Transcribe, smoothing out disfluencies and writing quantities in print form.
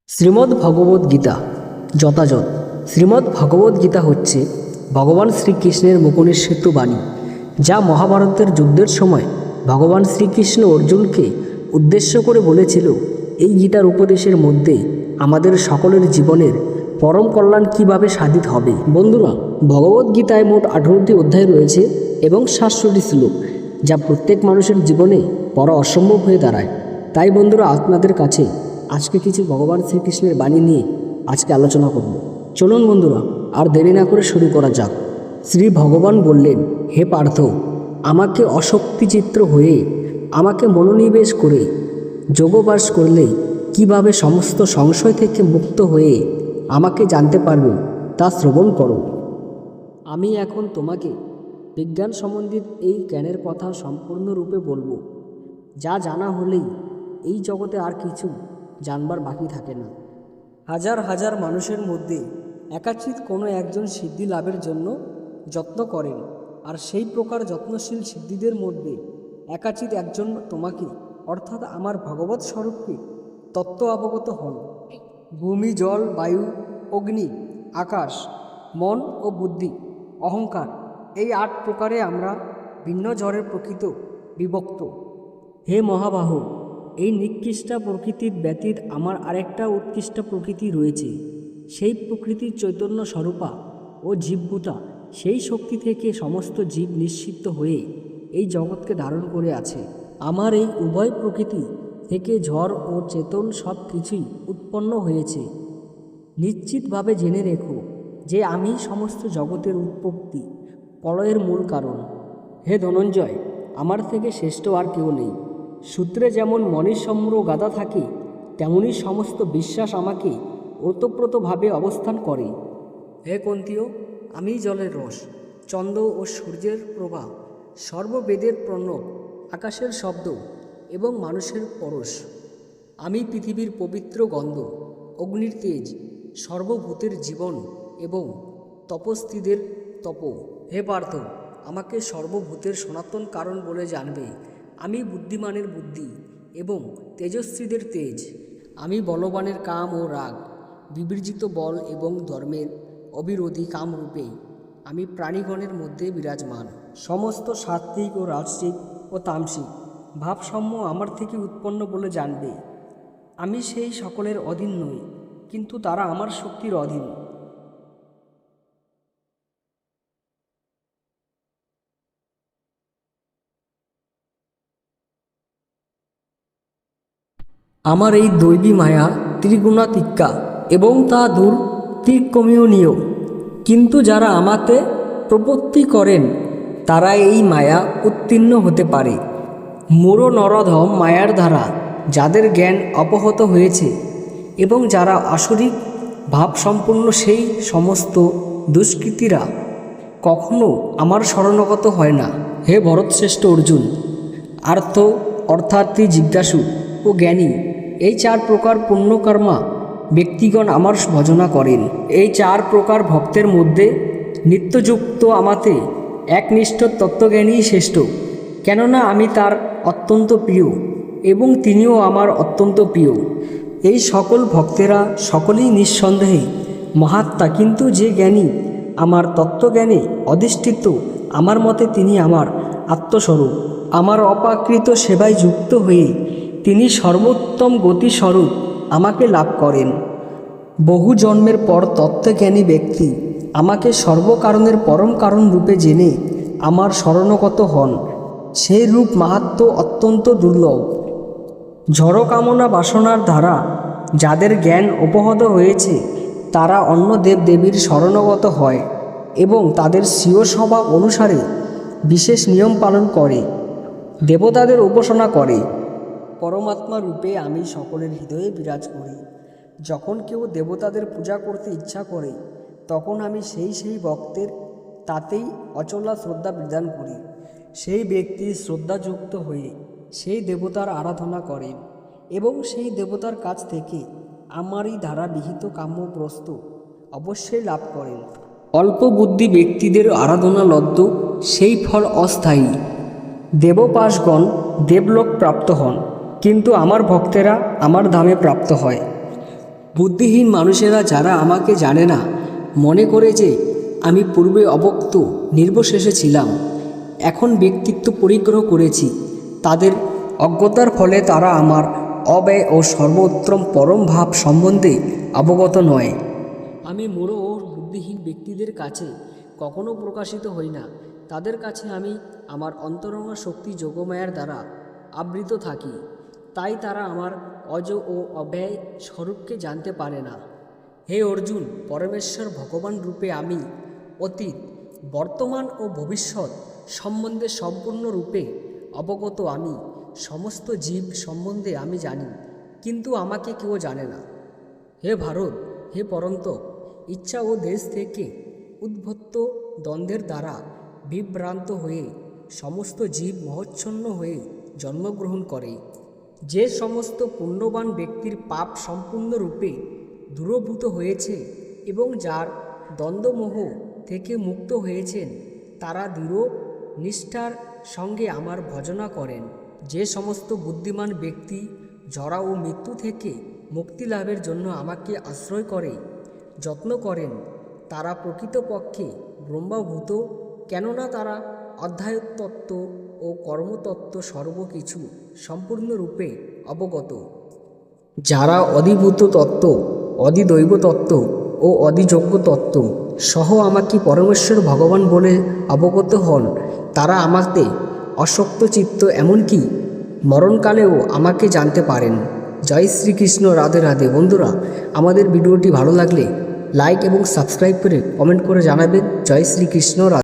শ্রীমদ্ ভগবদ্ গীতা যথাযথ। শ্রীমদ্ ভগবদ্ গীতা হচ্ছে ভগবান শ্রীকৃষ্ণের মুখনিঃসৃত বাণী, যা মহাভারতের যুদ্ধের সময় ভগবান শ্রীকৃষ্ণ অর্জুনকে উদ্দেশ্য করে বলেছিল। এই গীতার উপদেশের মধ্যে আমাদের সকলের জীবনের পরম কল্যাণ কীভাবে সাধিত হবে। বন্ধুরা, ভগবদ্ গীতায় মোট 18টি অধ্যায় রয়েছে এবং 700টি শ্লোক, যা প্রত্যেক মানুষের জীবনে পড়া অসম্ভব হয়ে দাঁড়ায়। তাই বন্ধুরা, আপনাদের কাছে আজকে কিছু ভগবান শ্রীকৃষ্ণের বাণী নিয়ে আজকে আলোচনা করব। চলুন বন্ধুরা, আর দেরি না করে শুরু করা যাক। শ্রী ভগবান বললেন, হে পার্থ, আমাকে অশক্তিচিত্র হয়ে আমাকে মনোনিবেশ করে যোগবাস করলে কিভাবে সমস্ত সংশয় থেকে মুক্ত হয়ে আমাকে জানতে পারবে তা শ্রবণ করো। আমি এখন তোমাকে বিজ্ঞান সম্বন্ধিত এই জ্ঞানের কথা সম্পূর্ণরূপে বলবো, যা জানা হলেই এই জগতে আর কিছু জানবার বাকি থাকে না। হাজার হাজার মানুষের মধ্যে একাচিৎ কোনো একজন সিদ্ধি লাভের জন্য যত্ন করেন, আর সেই প্রকার যত্নশীল সিদ্ধিদের মধ্যে একাচিৎ একজন তোমাকে অর্থাৎ আমার ভগবৎ স্বরূপকে তত্ত্ব অবগত হন। ভূমি, জল, বায়ু, অগ্নি, আকাশ, মন ও বুদ্ধি, অহংকার, এই 8 প্রকারে আমরা ভিন্ন জড়ের প্রকৃত বিভক্ত। হে মহাবাহু, এই নিকৃষ্টা প্রকৃতির ব্যতীত আমার আরেকটা উৎকৃষ্ট প্রকৃতি রয়েছে। সেই প্রকৃতির চৈতন্য স্বরূপা ও জীবভূতা, সেই শক্তি থেকে সমস্ত জীব নিশ্চিত হয়ে এই জগৎকে ধারণ করে আছে। আমার এই উভয় প্রকৃতি থেকে ঝড় ও চেতন সব কিছুই উৎপন্ন হয়েছে। নিশ্চিতভাবে জেনে রেখো যে আমি সমস্ত জগতের উৎপত্তি প্রলয়ের মূল কারণ। হে ধনঞ্জয়, আমার থেকে শ্রেষ্ঠ আর কেউ নেই। সূত্রে যেমন মণিসম্র গাদা থাকে, তেমনি সমস্ত বিশ্বাস আমাকে ওতপ্রোতভাবে অবস্থান করে। হে কুন্তীয়, আমি জলের রস, চন্দ্র ও সূর্যের প্রভা, সর্ববেদের প্রণব, আকাশের শব্দ এবং মানুষের পরশ। আমি পৃথিবীর পবিত্র গন্ধ, অগ্নির তেজ, সর্বভূতের জীবন এবং তপস্বীদের তপ। হে পার্থ, আমাকে সর্বভূতের সনাতন কারণ বলে জানবে। আমি বুদ্ধিমানের বুদ্ধি এবং তেজস্বীদের তেজ। আমি বলবানের কাম ও রাগ, বিবর্জিত বল এবং ধর্মের অবিরোধী কামরূপে আমি প্রাণীগণের মধ্যে বিরাজমান। সমস্ত সাত্ত্বিক ও রাজসিক ও তামসিক ভাবসমূহ আমার থেকে উৎপন্ন বলে জানবে। আমি সেই সকলের অধীন নই, কিন্তু তারা আমার শক্তির অধীন। আমার এই দৈবী মায়া ত্রিগুণাতীকা এবং তা দূর ত্রিকমনীয়, কিন্তু যারা আমাতে প্রপত্তি করেন তারা এই মায়া উত্তীর্ণ হতে পারে। মূঢ় নরধম মায়ার দ্বারা যাদের জ্ঞান অপহত হয়েছে এবং যারা আসরিক ভাবসম্পন্ন, সেই সমস্ত দুষ্কৃতীরা কখনো আমার শরণাগত হয় না। হে ভরতশ্রেষ্ঠ অর্জুন, আর্থ অর্থার্থী, জিজ্ঞাসু ও জ্ঞানী, এই 4 প্রকার পুণ্যকর্মা ব্যক্তিগণ আমার ভজনা করেন। এই 4 প্রকার ভক্তের মধ্যে নিত্যযুক্ত আমাতে একনিষ্ঠ তত্ত্বজ্ঞানীই শ্রেষ্ঠ, কেননা আমি তার অত্যন্ত প্রিয় এবং তিনিও আমার অত্যন্ত প্রিয়। এই সকল ভক্তেরা সকলেই নিঃসন্দেহে মহাত্মা, কিন্তু যে জ্ঞানী আমার তত্ত্বজ্ঞানে অধিষ্ঠিত, আমার মতে তিনি আমার আত্মস্বরূপ। আমার অপ্রাকৃত সেবায় যুক্ত হয়ে তিনি সর্বোত্তম গতিস্বরূপ আমাকে লাভ করেন। বহু জন্মের পর তত্ত্বজ্ঞানী ব্যক্তি আমাকে সর্বকারণের পরম কারণ রূপে জেনে আমার শরণাগত হন। সেই রূপ মাহাত্ম্য অত্যন্ত দুর্লভ। জড় কামনা বাসনার দ্বারা যাদের জ্ঞান অপহত হয়েছে, তারা অন্য দেবদেবীর শরণাগত হয় এবং তাদের স্বীয় স্বভাব অনুসারে বিশেষ নিয়ম পালন করে, দেবতাদের উপাসনা করে। পরমাত্মা রূপে আমি সকলের হৃদয়ে বিরাজ করি। যখন কেউ দেবতাদের পূজা করতে ইচ্ছা করে, তখন আমি সেই ভক্তের তাতেই অচলা শ্রদ্ধা বিধান করি। সেই ব্যক্তি শ্রদ্ধাযুক্ত হয়ে সেই দেবতার আরাধনা করেন এবং সেই দেবতার কাছ থেকে আমারই দ্বারা বিহিত কাম্য বস্তু অবশ্যই লাভ করেন। অল্প বুদ্ধি ব্যক্তিদের আরাধনা লব্ধ সেই ফল অস্থায়ী। দেবপাশগণ দেবলোক প্রাপ্ত হন, কিন্তু আমার ভক্তেরা আমার ধামে প্রাপ্ত হয়। বুদ্ধিহীন মানুষেরা যারা আমাকে জানে না মনে করে যে আমি পূর্বে অবক্ত নির্বশেষে ছিলাম, এখন ব্যক্তিত্ব পরিগ্রহ করেছি, তাদের অজ্ঞতার ফলে তারা আমার অব্যয় ও সর্বোত্তম পরম ভাব সম্বন্ধে অবগত নয়। আমি মূঢ় ও বুদ্ধিহীন ব্যক্তিদের কাছে কখনো প্রকাশিত হই না। তাদের কাছে আমি আমার অন্তরঙ্গ শক্তি যোগমায়ার দ্বারা আবৃত থাকি, তাই তারা আমার অজ ও অব্যয় স্বরূপকে জানতে পারে না। হে অর্জুন, পরমেশ্বর ভগবান রূপে আমি অতীত, বর্তমান ও ভবিষ্যৎ সম্বন্ধে সম্পূর্ণরূপে অবগত। আমি সমস্ত জীব সম্বন্ধে আমি জানি, কিন্তু আমাকে কেউ জানে না। হে ভারত, হে পরন্তপ, ইচ্ছা ও দেশ থেকে উদ্ভূত দ্বন্দ্বের দ্বারা বিভ্রান্ত হয়ে সমস্ত জীব মহচ্ছন্ন হয়ে জন্মগ্রহণ করে। যে সমস্ত পুণ্যবান ব্যক্তির পাপ সম্পূর্ণরূপে দূরভূত হয়েছে এবং যার দ্বন্দ্বমোহ থেকে মুক্ত হয়েছেন, তারা দৃঢ় নিষ্ঠার সঙ্গে আমার ভজনা করেন। যে সমস্ত বুদ্ধিমান ব্যক্তি জরা ও মৃত্যু থেকে মুক্তি লাভের জন্য আমাকে আশ্রয় করে যত্ন করেন, তারা প্রকৃতপক্ষে ব্রহ্মভূত, কেননা তারা অধ্যায়তত্ত্ব ও কর্মতত্ত্ব সর্বকিছু সম্পূর্ণরূপে অবগত। যারা অধিভূত তত্ত্ব, অধিদৈব তত্ত্ব ও অধিযোগ্য তত্ত্ব সহ আমাকে পরমেশ্বর ভগবান বলে অবগত হন, তারা আমাকে অশক্ত চিত্ত, এমনকি মরণকালেও আমাকে জানতে পারেন। জয় শ্রীকৃষ্ণ। রাধে রাধে। বন্ধুরা, আমাদের ভিডিওটি ভালো লাগলে লাইক এবং সাবস্ক্রাইব করে কমেন্ট করে জানাবেন। জয় শ্রীকৃষ্ণ। রাধে।